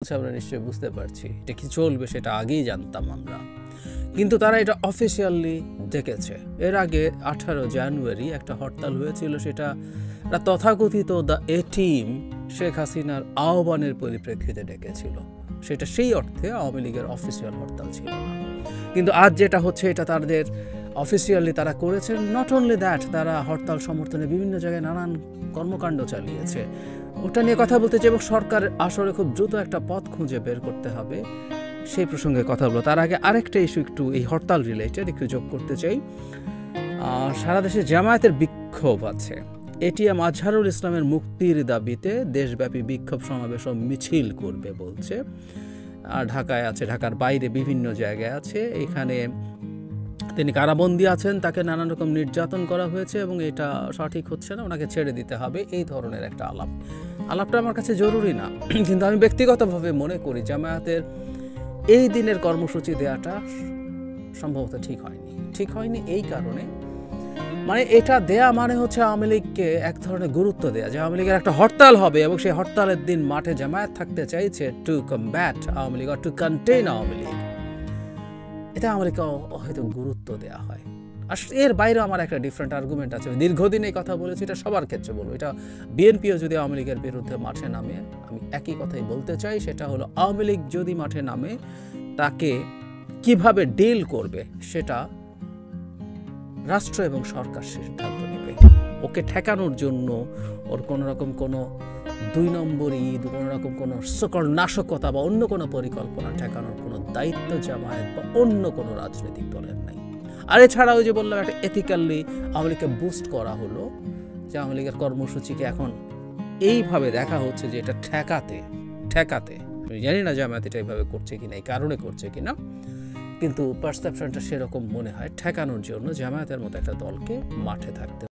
আমরা নিশ্চয়ই বুঝতে পারছি এটা কি চলবে সেটা আগেই জানতাম আমরা, কিন্তু তারা এটা অফিসিয়ালি ডেকেছে। এর আগে 18 জানুয়ারি একটা হরতাল হয়েছিল, সেটা তথাকথিত দ্য এ টিম শেখ হাসিনার আহ্বানের পরিপ্রেক্ষিতে ডেকেছিল। সেটা সেই অর্থে আওয়ামী লীগের অফিসিয়াল হরতাল ছিল না, কিন্তু আজ যেটা হচ্ছে এটা তাদের অফিসিয়ালি তারা করেছেন। নট অনলি দ্যাট, তারা হরতাল সমর্থনে বিভিন্ন জায়গায় নানান কর্মকাণ্ড চালিয়েছে। ওটা নিয়ে কথা বলতে চাই এবং সরকার আসলে খুব দ্রুত একটা পথ খুঁজে বের করতে হবে সেই প্রসঙ্গে কথা বলবো। তার আগে আরেকটা ইস্যু একটু এই হরতাল রিলেটেড একটু যোগ করতে চাই। সারা দেশে জামায়াতের বিক্ষোভ আছে। এটিএম আজহারুল ইসলামের মুক্তির দাবিতে দেশব্যাপী বিক্ষোভ সমাবেশ ও মিছিল করবে বলছে। ঢাকায় আছে, ঢাকার বাইরে বিভিন্ন জায়গায় আছে। এখানে তিনি কারাবন্দী আছেন, তাকে নানান রকম নির্যাতন করা হয়েছে এবং এটা সঠিক হচ্ছে না, ওনাকে ছেড়ে দিতে হবে, এই ধরনের একটা আলাপটা আমার কাছে জরুরি না, কিন্তু আমি ব্যক্তিগতভাবে মনে করি জামায়াতের এই দিনের কর্মসূচি দেওয়াটা সম্ভবত ঠিক হয়নি এই কারণে, মানে এটা দেয়া মানে হচ্ছে আওয়ামী লীগকে এক ধরনের গুরুত্ব দেয়া, যে আওয়ামী লীগের একটা হরতাল হবে এবং সেই হরতালের দিন মাঠে জামায়াত থাকতে চাইছে to combat Awami League or to contain Awami League. এটা আওয়ামী লীগকে হয়তো গুরুত্ব দেওয়া হয়। আর এর বাইরেও আমার একটা ডিফারেন্ট আর্গুমেন্ট আছে, দীর্ঘদিন এই কথা বলেছি, এটা সবার ক্ষেত্রে বলবো। এটা বিএনপিও যদি আওয়ামী লীগের বিরুদ্ধে মাঠে নামে, আমি একই কথাই বলতে চাই, সেটা হলো আওয়ামী লীগ যদি মাঠে নামে তাকে কিভাবে ডিল করবে সেটা রাষ্ট্র এবং সরকার সিদ্ধান্ত নেবে। ওকে ঠেকানোর জন্য ওর কোনো রকম কোনো 2 নম্বরই কোনো রকম কোনো সকল নাশকতা বা অন্য কোনো পরিকল্পনা ঠেকানোর কোনো দায়িত্ব জামায়াত বা অন্য কোনো রাজনৈতিক দলের নাই। আর এছাড়া ওই যে বললাম একটা এথিক্যালি আওয়ামী লীগকে বুস্ট করা হলো, যে আওয়ামী লীগের কর্মসূচিকে এখন এইভাবে দেখা হচ্ছে যে এটা ঠেকাতে আমি জানি না জামায়াত এটা এইভাবে করছে কিনা, এই কারণে করছে কিনা, কিন্তু পারসেপশনটা সেরকম মনে হয় ঠেকানোর জন্য জামায়াতের মতো একটা দলকে মাঠে থাকতে